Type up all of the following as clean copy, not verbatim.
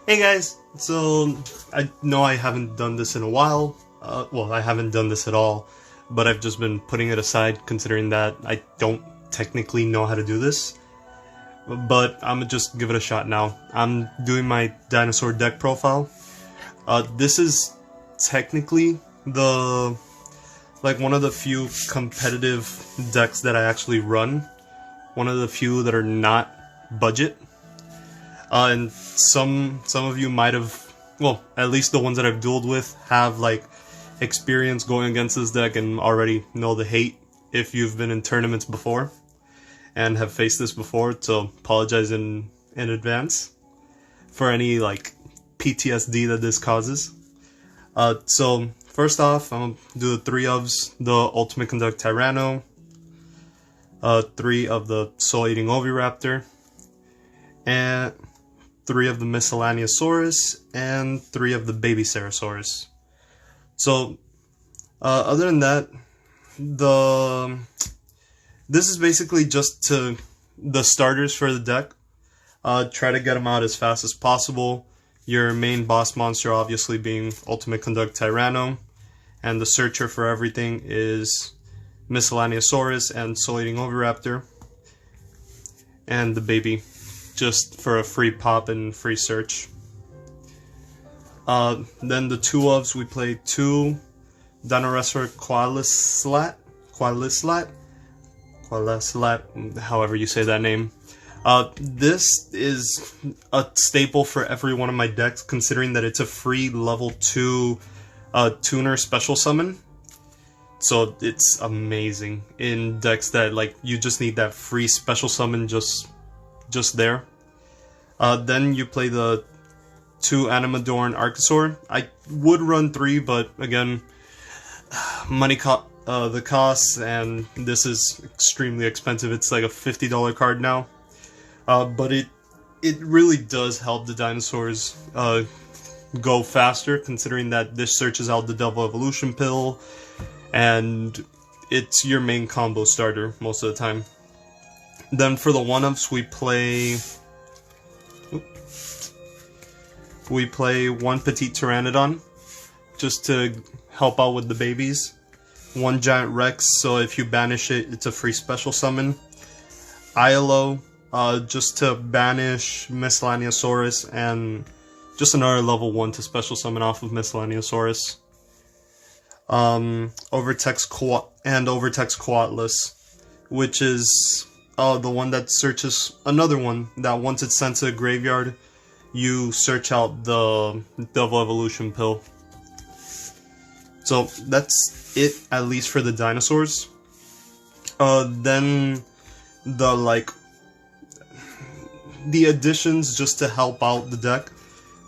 Hey guys, so I know I haven't done this in a while. Well, I haven't done this at all, but I've just been putting it aside considering that I don't technically know how to do this. But I'm gonna just give it a shot now. I'm doing my dinosaur deck profile. This is technically one of the few competitive decks that I actually run. One of the few that are not budget. And some of you might have, well, at least the ones that I've dueled with have like experience going against this deck and already know the hate if you've been in tournaments before and have faced this before, so apologize in advance for any like PTSD that this causes. So first off, I'm gonna do the 3 ofs, the Ultimate Conduct Tyranno, 3 of the Soul Eating Oviraptor, and 3 of the Miscellaneousaurus, and 3 of the Baby Cerosaurus. So, other than that, this is basically just the starters for the deck. Try to get them out as fast as possible. Your main boss monster obviously being Ultimate Conduct Tyranno, and the searcher for everything is Miscellaneousaurus and Soul Eating Oviraptor, and the baby, just for a free pop and free search. Then the 2 ofs, we play 2 Dinosaur Qualislat, however you say that name. This is a staple for every one of my decks, considering that it's a free level 2 tuner special summon. So it's amazing in decks that like you just need that free special summon just there. Then you play the 2 Animador and Archosaur. I would run 3, but again, money the costs, and this is extremely expensive. It's like a $50 card now. But it really does help the dinosaurs go faster, considering that this searches out the Devil Evolution Pill, and it's your main combo starter most of the time. Then for the 1-ofs, we play 1 Petite Pteranodon, just to help out with the babies. 1 Giant Rex, so if you banish it, it's a free special summon. Iolo, just to banish Miscellaneousaurus, and just another level 1 to special summon off of Miscellaneousaurus. Overtext Coatlus, which is the one that searches another one that once it's sent to the graveyard, you search out the Devil Evolution Pill. So that's it, at least for the dinosaurs. Then the additions just to help out the deck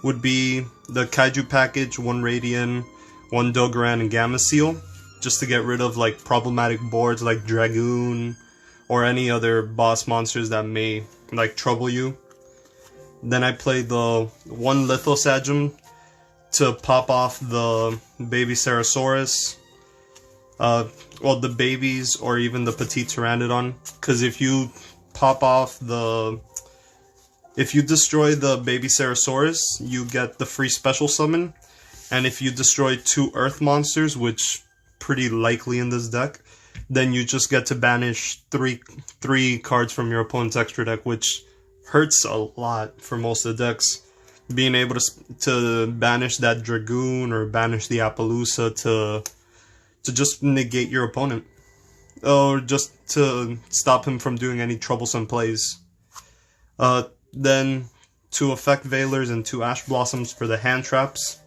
would be the Kaiju package, 1 Radian, 1 Dogoran, and Gamma Seal, just to get rid of like problematic boards like Dragoon or any other boss monsters that may like trouble you. Then I play the 1 Lithosagem to pop off the Baby Cerosaurus, well, the babies, or even the Petite Pteranodon, because if you destroy the Baby Cerosaurus, you get the free special summon, and if you destroy 2 Earth monsters, which pretty likely in this deck, then you just get to banish 3 cards from your opponent's extra deck, which hurts a lot for most of the decks. Being able to banish that Dragoon or banish the Appaloosa to just negate your opponent, or just to stop him from doing any troublesome plays. Then 2 Effect Veilers and 2 Ash Blossoms for the hand traps,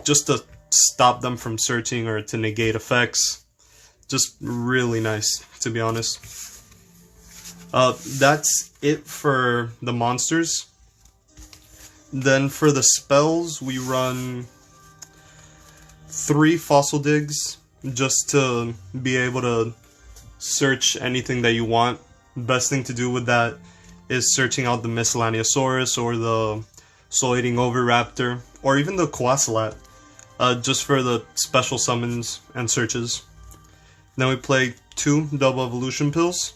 just to stop them from searching or to negate effects. Just really nice, to be honest. That's it for the monsters. Then for the spells, we run 3 Fossil Digs, just to be able to search anything that you want. Best thing to do with that is searching out the Miscellaneousaurus or the Soul Eating Oviraptor, or even the Quasilat, just for the special summons and searches. Then we play 2 Double Evolution Pills.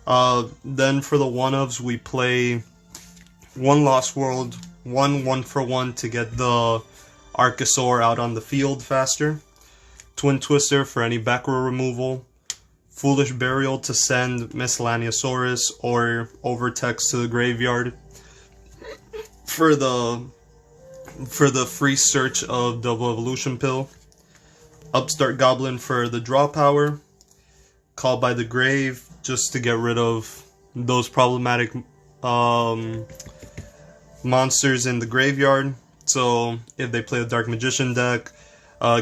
Then for the 1-ofs, we play 1 Lost World, one for one to get the Archosaur out on the field faster. Twin Twister for any back row removal. Foolish Burial to send Miscellaneousaurus or Overtext to the graveyard. For the free search of Double Evolution Pill. Upstart Goblin for the draw power. Call by the Grave just to get rid of those problematic monsters in the graveyard. So if they play a Dark Magician deck,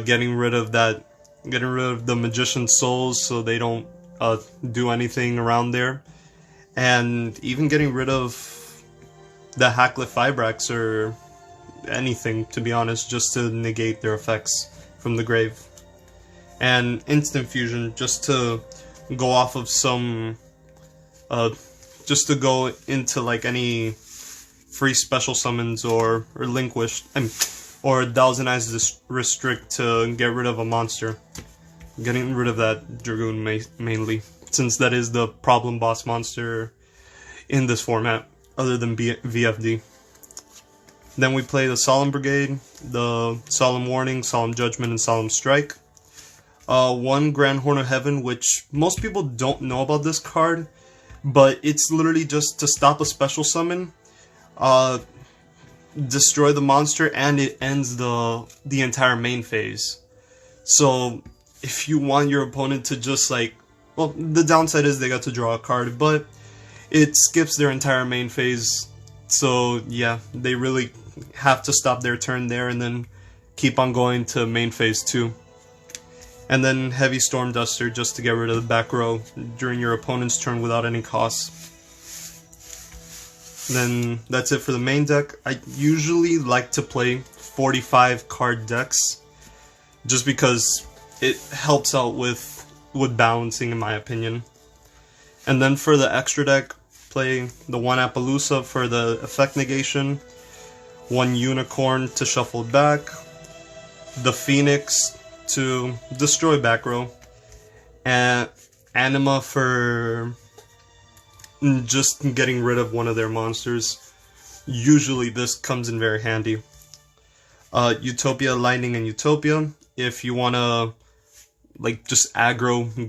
getting rid of the Magician's Souls so they don't do anything around there, and even getting rid of the Hacklet Fibrax or anything, to be honest, just to negate their effects from the grave. And Instant Fusion just to go off of some just to go into like any free special summons or relinquish or Thousand Eyes Restrict to get rid of a monster. Getting rid of that Dragoon mainly, since that is the problem boss monster in this format, other than VFD. Then we play the Solemn Brigade, the Solemn Warning, Solemn Judgment, and Solemn Strike. One Grand Horn of Heaven, which most people don't know about this card, but it's literally just to stop a special summon, destroy the monster, and it ends the entire main phase. So if you want your opponent to just like, well, the downside is they got to draw a card, but it skips their entire main phase. So yeah, they really have to stop their turn there and then keep on going to main phase 2. And then Heavy Storm Duster just to get rid of the back row during your opponent's turn without any cost. Then that's it for the main deck. I usually like to play 45 card decks just because it helps out with balancing, in my opinion. And then for the extra deck, play the one Appaloosa for the effect negation, one Unicorn to shuffle back, the Phoenix to destroy back row, and Anima for just getting rid of one of their monsters. Usually this comes in very handy. Utopia, Lightning, and Utopia if you want to like just aggro and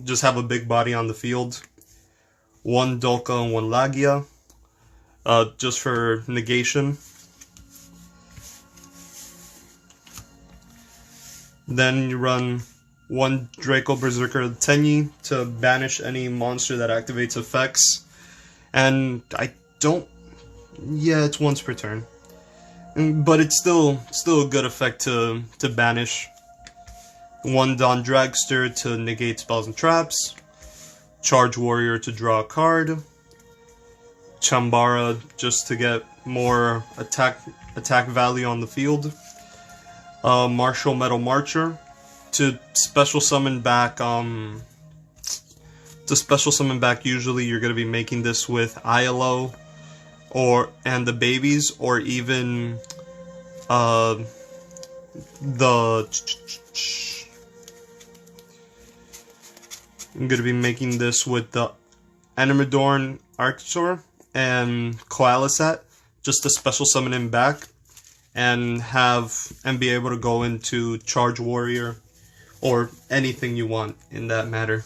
just have a big body on the field. One Dolka and one Lagia, just for negation. Then you run one Draco Berserker Tenyi to banish any monster that activates effects. And it's once per turn. But it's still a good effect to banish. One Dawn Dragster to negate spells and traps. Charge Warrior to draw a card. Chambara just to get more attack value on the field. Martial Metal Marcher to special summon back. Usually you're gonna be making this with ILO and the babies, or even I'm gonna be making this with the Animadorn Archosaur and Koalisat, just to special summon him back and be able to go into Charge Warrior or anything you want in that matter.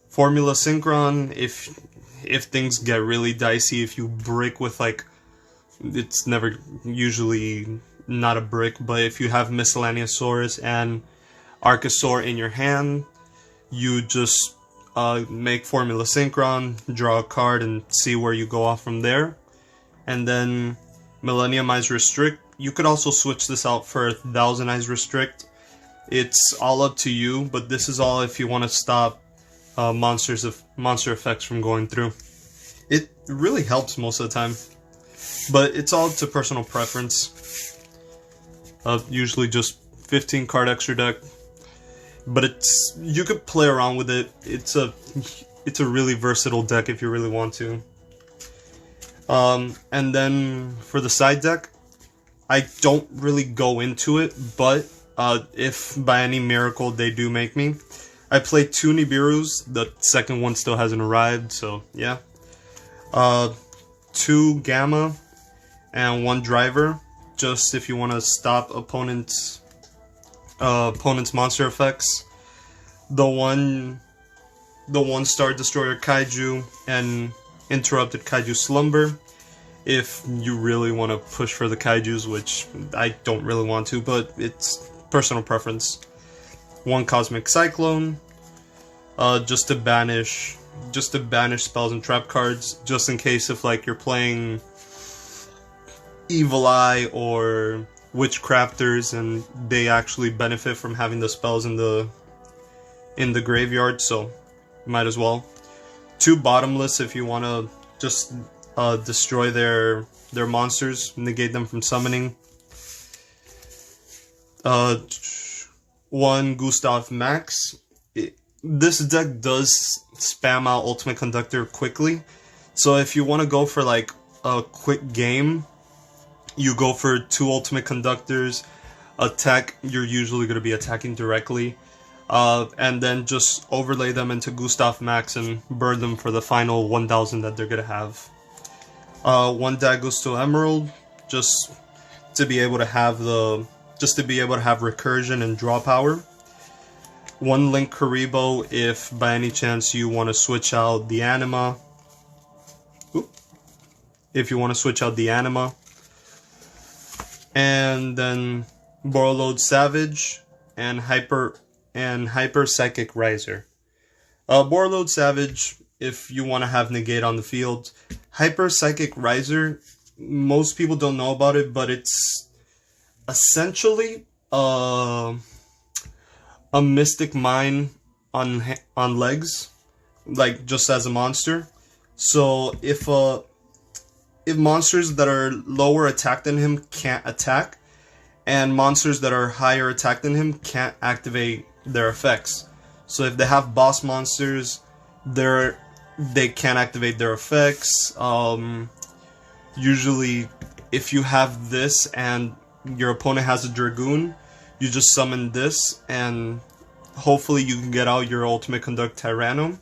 Formula Synchron, if things get really dicey, if you brick with like, it's never usually not a brick, but if you have Miscellaneousaurus and Archosaur in your hand, you just make Formula Synchron, draw a card, and see where you go off from there. And then Millennium Eyes Restrict. You could also switch this out for Thousand Eyes Restrict. It's all up to you, but this is all if you want to stop monster effects from going through. It really helps most of the time, but it's all to personal preference. Usually just 15 card extra deck, but you could play around with it. It's a really versatile deck if you really want to. And then for the side deck, I don't really go into it, but if by any miracle they do make me, I play 2 Nibiru's. The second one still hasn't arrived, so yeah. 2 Gamma, and 1 driver, just if you want to stop opponent's monster effects. The one Star Destroyer Kaiju and Interrupted Kaiju Slumber, if you really want to push for the Kaijus, which I don't really want to, but it's personal preference. 1 Cosmic Cyclone, just to banish spells and trap cards, just in case if like you're playing Evil Eye or Witchcrafters and they actually benefit from having the spells in the graveyard, so might as well. 2 Bottomless if you want to just destroy their monsters, negate them from summoning. 1 Gustav Max. This deck does spam out Ultimate Conductor quickly, so if you want to go for like a quick game, you go for 2 Ultimate Conductors. Attack, you're usually going to be attacking directly, and then just overlay them into Gustav Max and burn them for the final 1000 that they're going to have. 1 Dagusto Emerald, just to be able to have recursion and draw power. 1 Link Karibo if by any chance you want to switch out the anima. And then Borreload Savage and Hyper Psychic Riser. Borreload Savage if you want to have negate on the field. Hyper Psychic Riser, most people don't know about it, but it's essentially a Mystic Mine on legs, like just as a monster. So if monsters that are lower attack than him can't attack, and monsters that are higher attack than him can't activate their effects. So if they have boss monsters, they can't activate their effects. Usually, if you have this and your opponent has a Dragoon, you just summon this, and hopefully you can get out your Ultimate Conduct Tyranno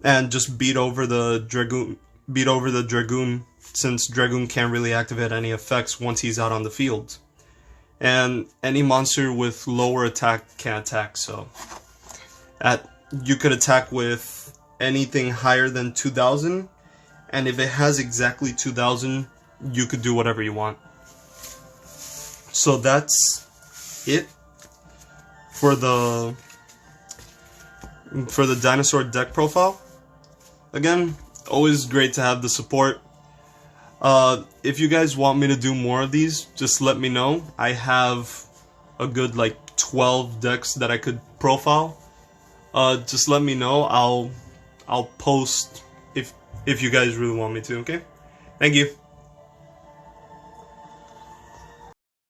and just beat over the Dragoon. Since Dragoon can't really activate any effects once he's out on the field. And any monster with lower attack can't attack, so you could attack with anything higher than 2000, and if it has exactly 2000, you could do whatever you want. So that's it for the dinosaur deck profile. Again, always great to have the support. If you guys want me to do more of these, just let me know. I have a good like 12 decks that I could profile. Just let me know. I'll post if you guys really want me to, okay? Thank you.